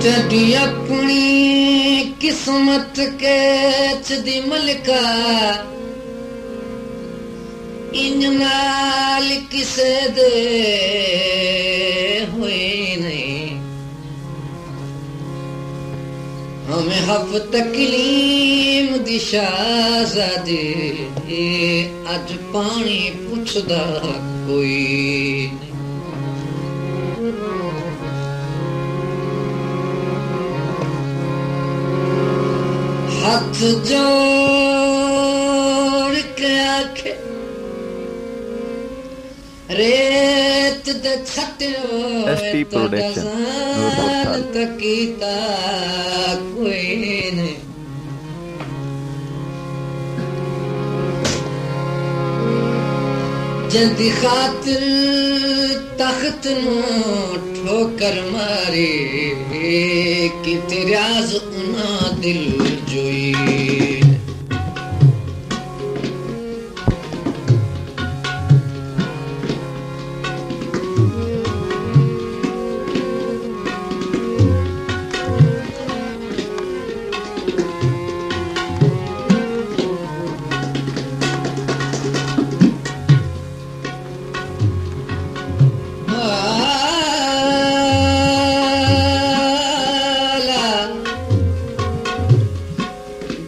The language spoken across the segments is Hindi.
तड़ी अपनी किस्मत के दी मलका इन नाल किसे दे हुए नहीं हमें हफ तकलीम दी शहज़ादी अज पानी पुछदा कोई हाथ जोड़ के आखे रेत दे छटियो तकीता कोई नहीं जल्दी खातिर तख्त नो ठोकर मारी कि तेराज उना दिल जोई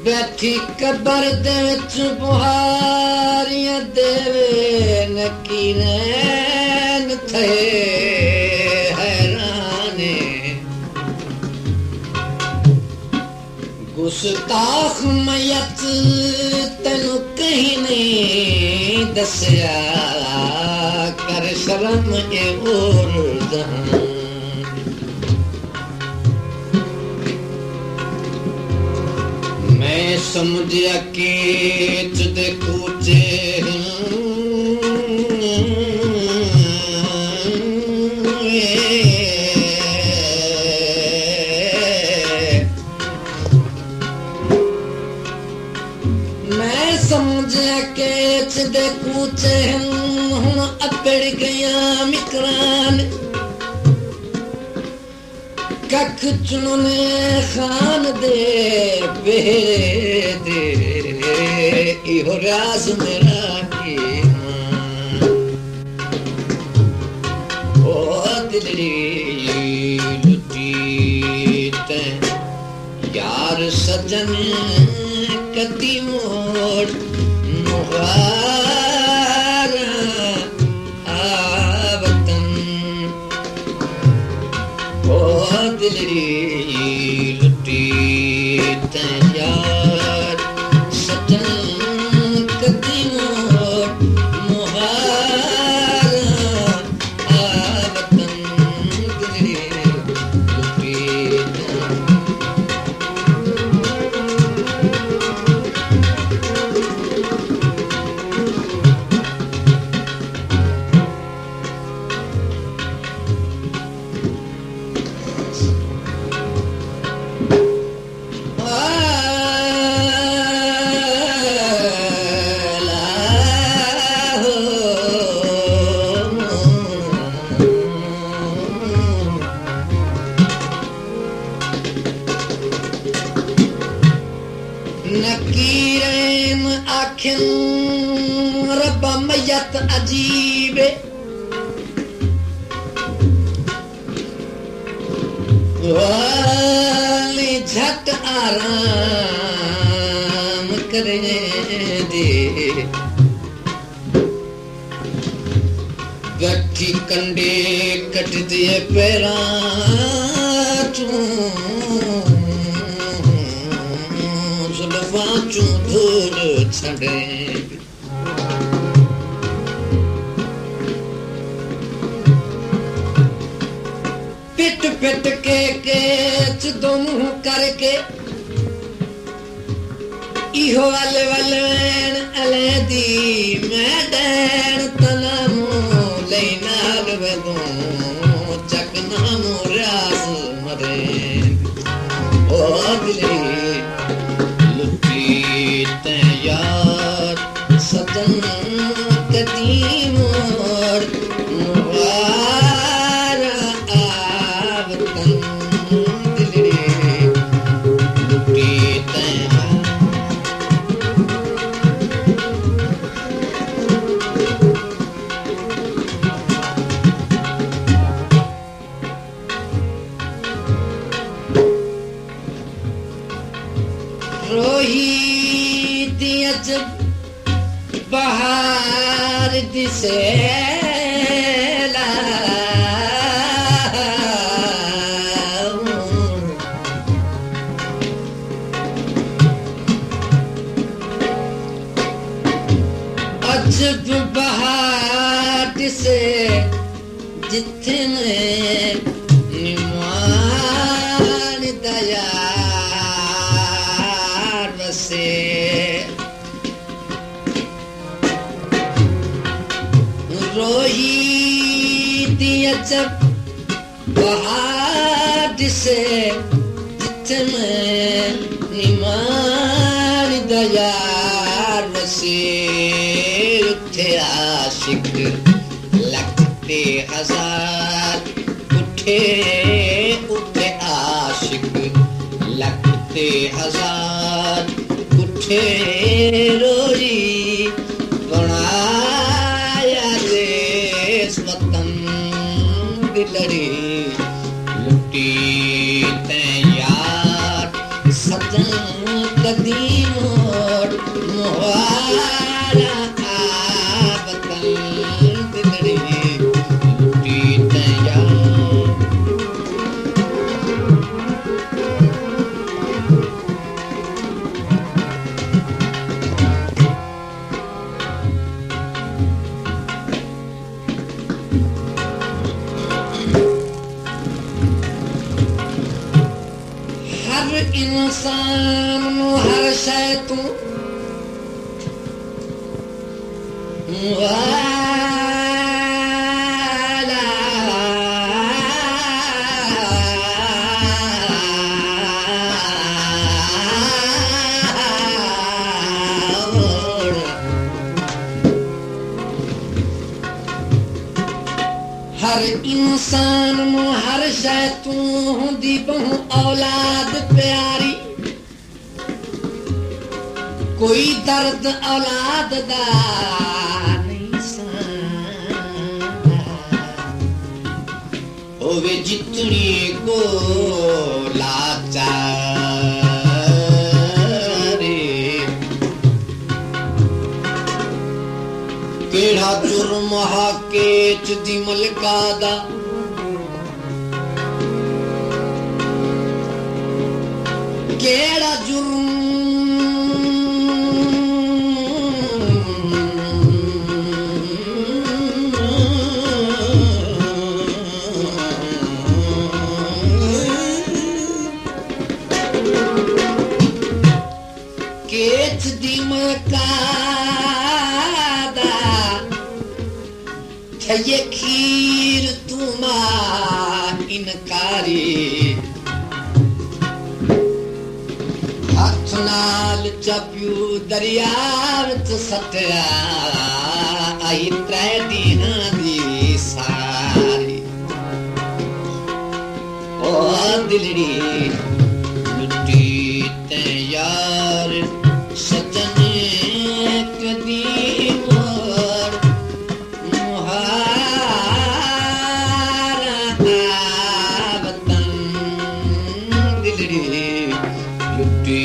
बैठी कबर दे विच बुहारियां देवे नकीनैन थे हैराने गुस्ताख मयत तैनू कहीं नहीं दसिया कर शर्म ए उर्दां मैं समझिया कि तुझे कूचे मैं समझिया कि तुझे कूचे हुण अपड़ गया मिकरान कख चुनने खान दे बेरे दे इहो राज मेरा की ओ दिली लुटी ते यार सजन कदी मोड़ मुहारा आवतन ओ दिली लुटी तैयार सजन कदी मोड़ मुहारा आवतन दिली लुटी नकीरें आखिन रब्बा मैयत अजीब वाली झट आराम करे दे गठी कंडे कट दिए पैरा जुल्फां चूं धूल छड़े पिट पिट के दो मुंह करके इहो वाले वाले अले दी मैं डैन तनामो लेनाल वेदो चकना मोरास मरे ओ दिली लुटी तैयार सजन कदीम और मुबारा आवतन दिली बहार दिसेला अजब बहार दिसे जिथे निमान दयार बसे रोही दी अजब बहार दिसे जिथे निमान दयार बसे उठे आशिक लगते हजार उठे उठे आशिक लगते हजार उठे रोई बनाया देश वतन दिलड़ी लुटी तैयार सजन कदीम और मुहारा वतन दिलड़ी लुटी तैयार हर इंसान हर शय तू वाला हर इंसान हर शय तू हुंदी बहु औलाद प्यारी कोई दर्द औलाद दा नहीं सां होवे जितनी को लाचारे केड़ा जुर्म हाके दी मलका दा केड़ा जुर्म केच दी मकादा छये खीर तुमा इनकारी हाथ नाल चपियू दरिया विच सटिया आई त्रै दीहां दी सारी ओ दिलड़ी लुटी तैयार सजन कदीम और मुहारा वतन दिलड़ी लुटी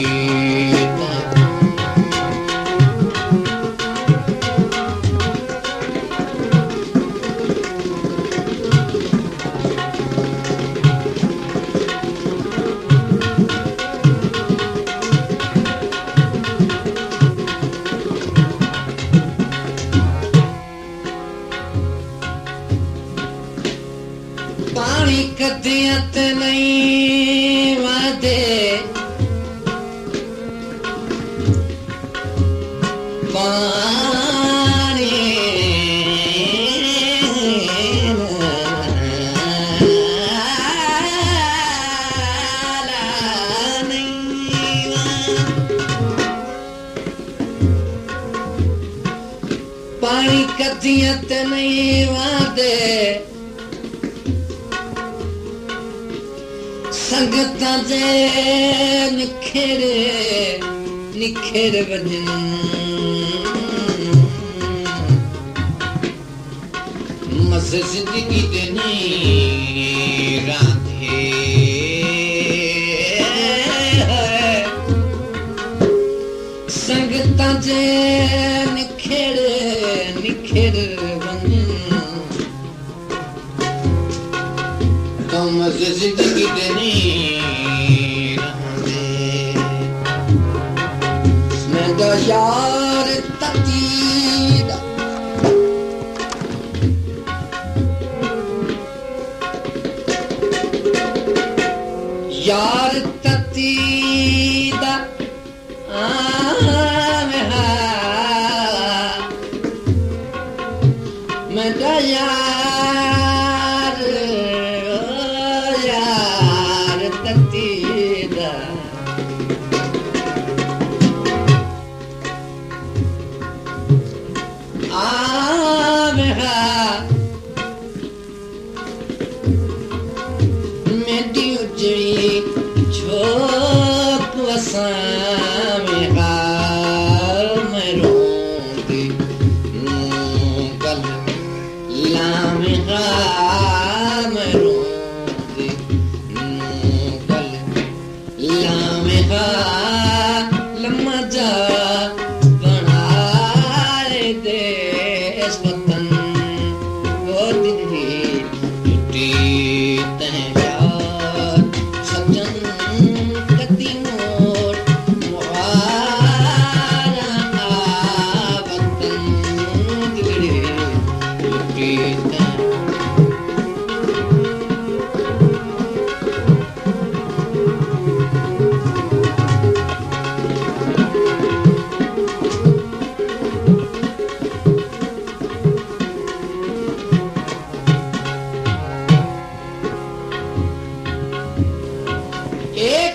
पानी कदियत नहीं वादे पानी पानी कदियत नहीं वादे संगतां जे निखेर वजन मज़े जिंदगी दे नहीं रांधे संगतां जे निखेर देनी रहंदे मैं दा यार ततीदा यार ततीदा मैं दा यार ततीदा मेरी उजड़ी छोक वसां में मैं रोंदी कल लाम मैं रोंदी कल लाम लम्मा जा बनाए देश वतन वो दिल्ली टूटी तह यार सजन कदी मोर मुहारा वतन दिल्ली टूटी तह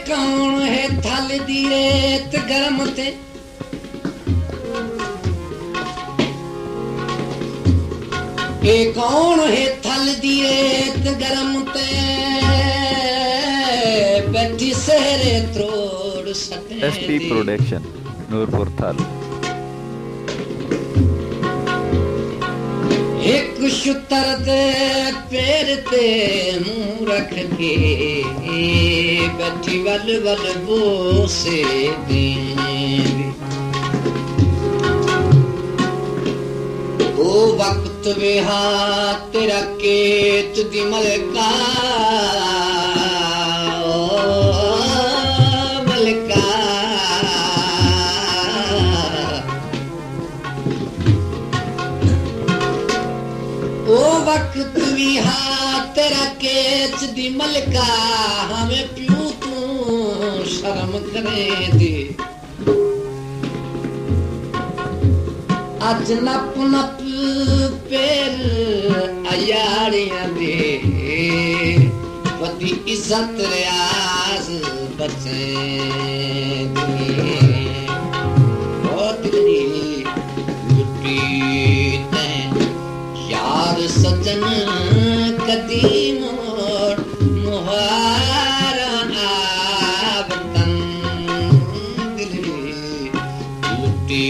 कौन है थल दी रेत गरम ते ए कौन है थल दी रेत गरम ते बैठी सहरे त्रोड़ सटे SP Production नूरपुर थाल एक शुतर दे पैर ते मुंह रख के बैठी वल वल बोसे देंदी ओ वक्त वे हाथ तेरा केत दी मलका ओ मलका ओ वक्त भी हाथ तेरा केच दी मलका हमें प्यू तू शर्म करे दे अज नप नप पैर अयाड़ियां दे वदी इज्जत रियाज बचे दी बहुत लुटी यार सजन कदी मोर मुहारा वतन दिल्ली लुटी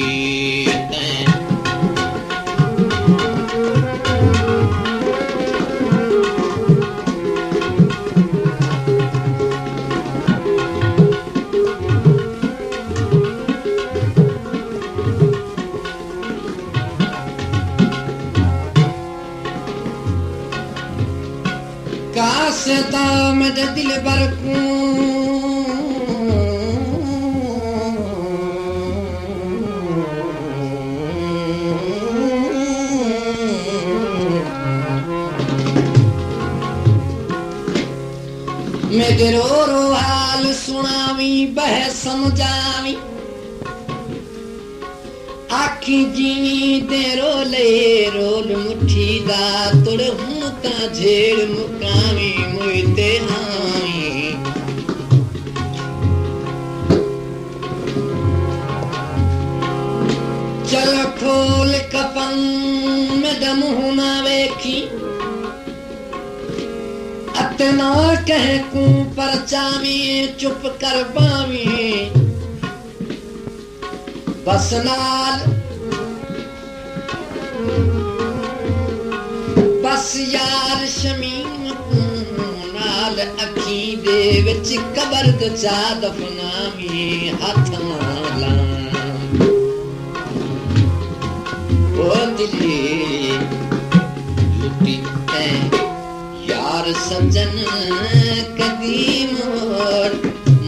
कासता मद दिल बर को मेरे रो हाल सुनावी बह समझावी आखी जीवी दे रोल मुठी दा तुड़ हूं ता झेड़ मुकावी मुइते आवी चल खोल कफन में दम हुना वेखी अतना कह को परचावी चुप कर पावी बस नाल बस यार शमीम को नाल अखी दे विच कबर द चा दफनावी हाथ नाला ओ दिली लुटी है यार यार सजन कदीम और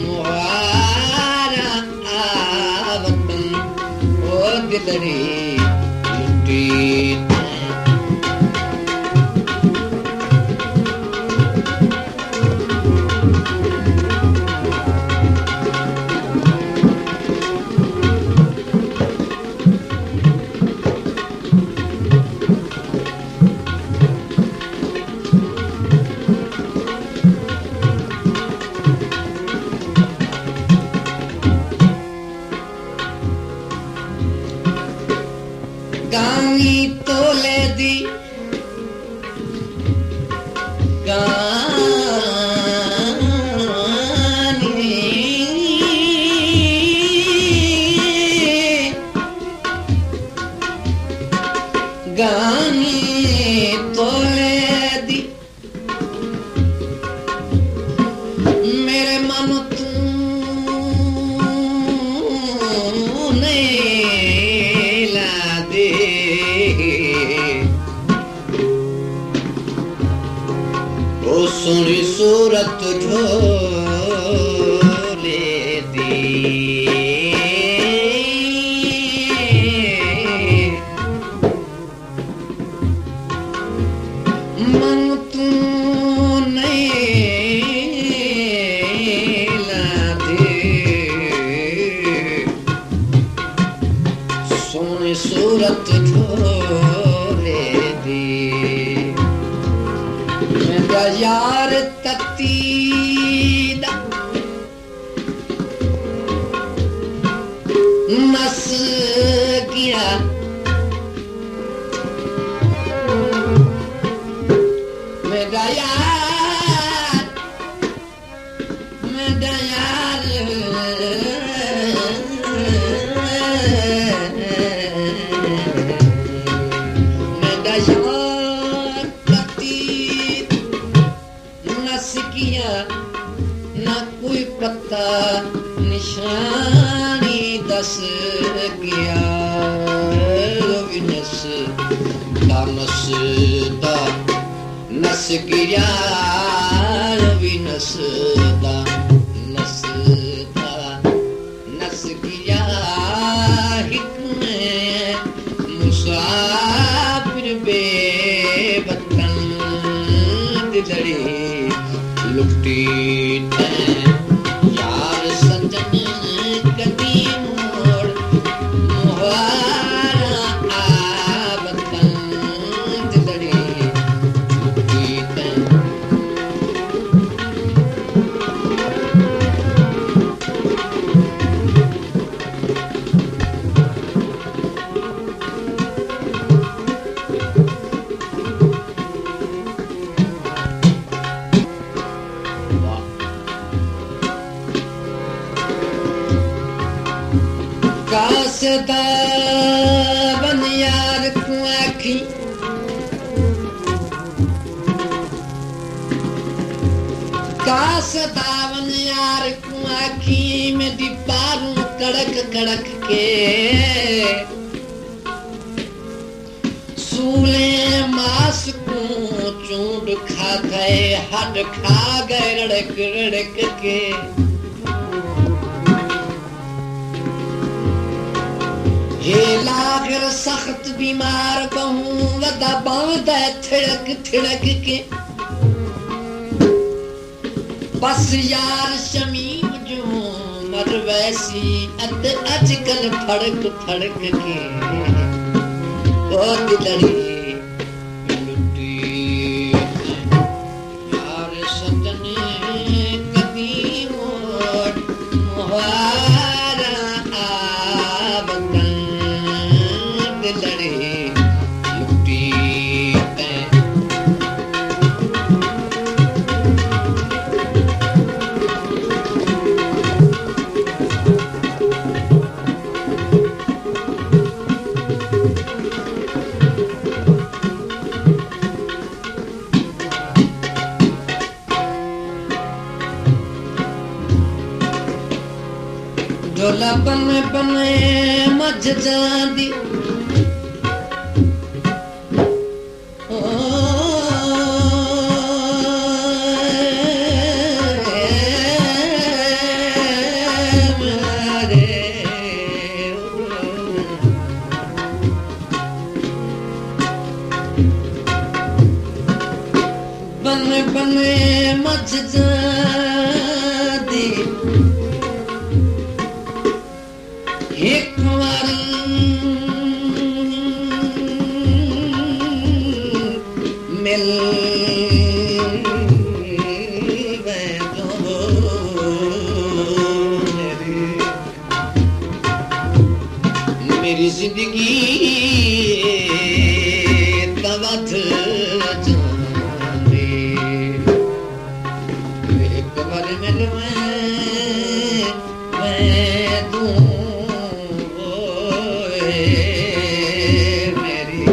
मुहारा आवतन ओ दिलड़ी लुटी गानी तोले दी गानी तोले दी मेरे मन सोनी सूरत ढोले दी मन तू नहीं ला दे सोनी सूरत ढोले दी यार ततीदा नस किया मेरा यार मेरा यार मेरा यार किया ना कोई पता निशानी दस गया नस दा नस गया नस दा नस गया हिकमे मुसाफिर बेवतन दिलड़ी लुटी यार सजन कदीम और मुहारा आवतन दिलड़ी लुटी कासदा बन यार को आखी कासदा बन यार को आखी में दीपारू कड़क कड़क के सूले मास को चूड खा गए हट खा गए रड़क रड़क के हे लागर सख्त बीमार कहूँ वदा बांध थिड़क थिड़क के बस यार शमीम जो मर वैसी अत अजकल फड़क फड़क के ओ दिलड़ी लुटी यार सजन कदीम और मुहारा आवतन दिलड़ी लुटी ढोला बने बने मझ जांदी बने बने मच जाती एक बारी मिल मेरी जिंदगी तवथ जाने एक बार मिल मैं दूं मेरी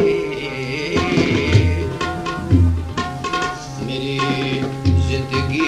जिंदगी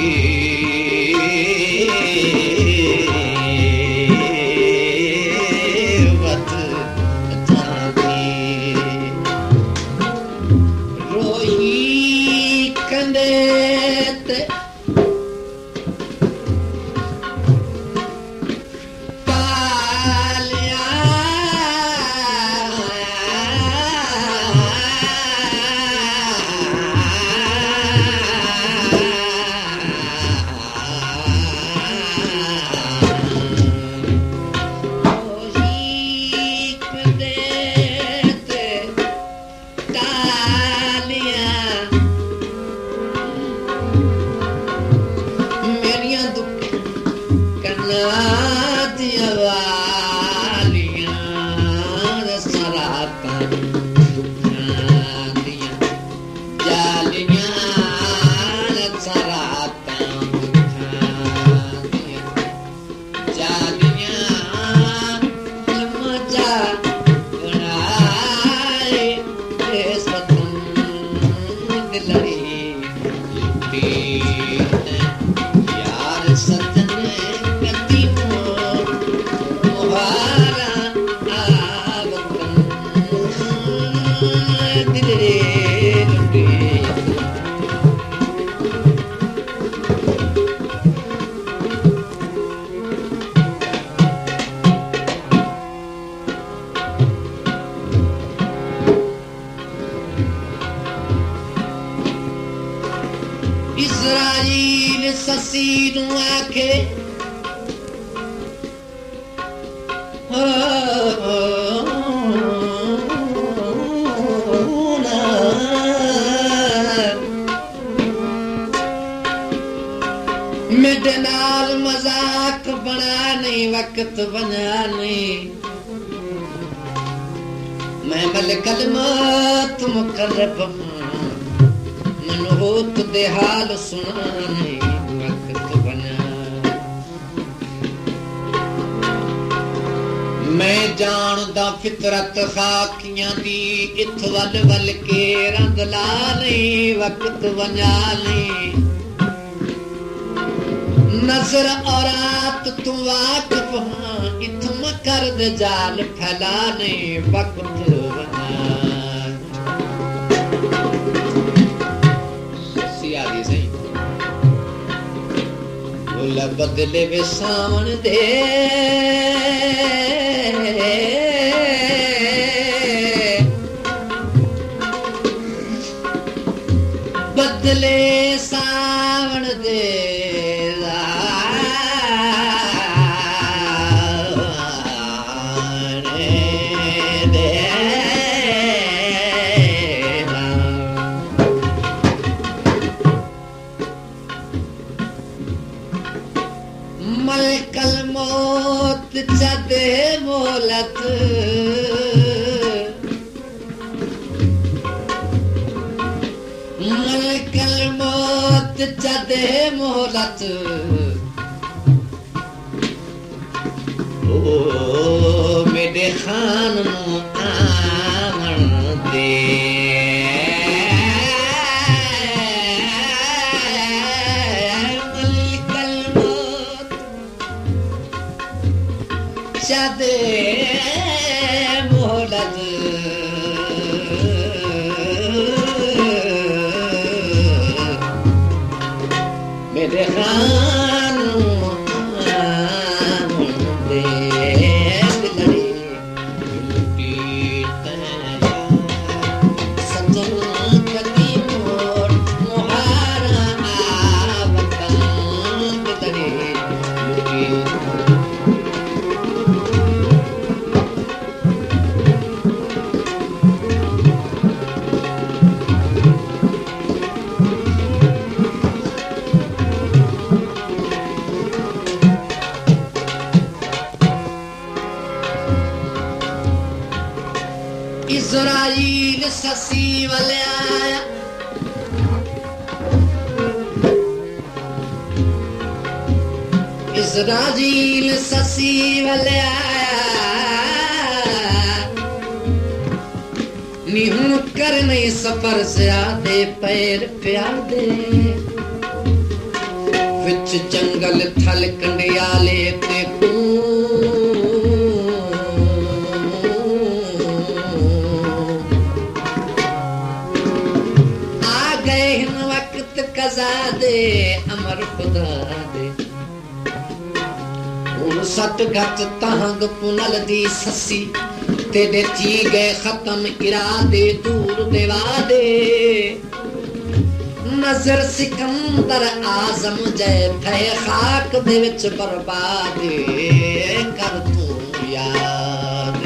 इस्राइल ससीनु आखे मेरे नाल मजाक बना नहीं वक्त बना नहीं मैं मलकल मत मुकर्रब मनोत दे हाल सुनाने वक्त बना मैं जानदा फितरत खाकियां दी इत वल वल के रंग लाने वक्त बना ले नजर और रात तू वाकिफ हां इत मकर दे जाल फैलाने वक्त बना आदि सही बोला बदले वे सावन दे बदले सावन दे मलकल मौत चदे मोलत मलकल मौत चदे मोलत ओ मेरे खान आमन दे चदे मोहलत मेरे खान दे लड़ी इज़राइल ससी वाले आया इज़राइल ससी वाले आया निहुण कर नहीं सफर से आदे पैर प्यादे विच जंगल थल कंडियाले ते आ गए हिन वक्त कज़ा दे अमर खुदा दे सत गत तहंग पुनल दी ससी तेरे थी गए खत्म इरादे दूर देवादे नजर सिकंदर आजम जय थे खाक दे विच बर्बादे कर तू याद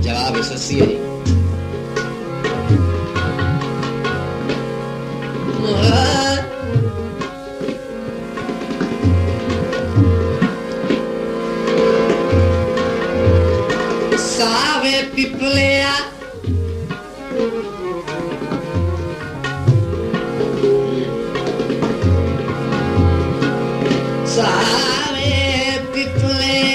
जवाब ससी है सावे पिपलिया सावे पिपलिया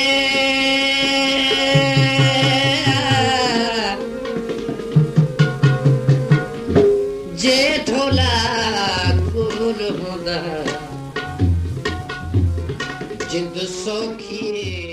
जे ढोला कुल होंदा जिंद सौखी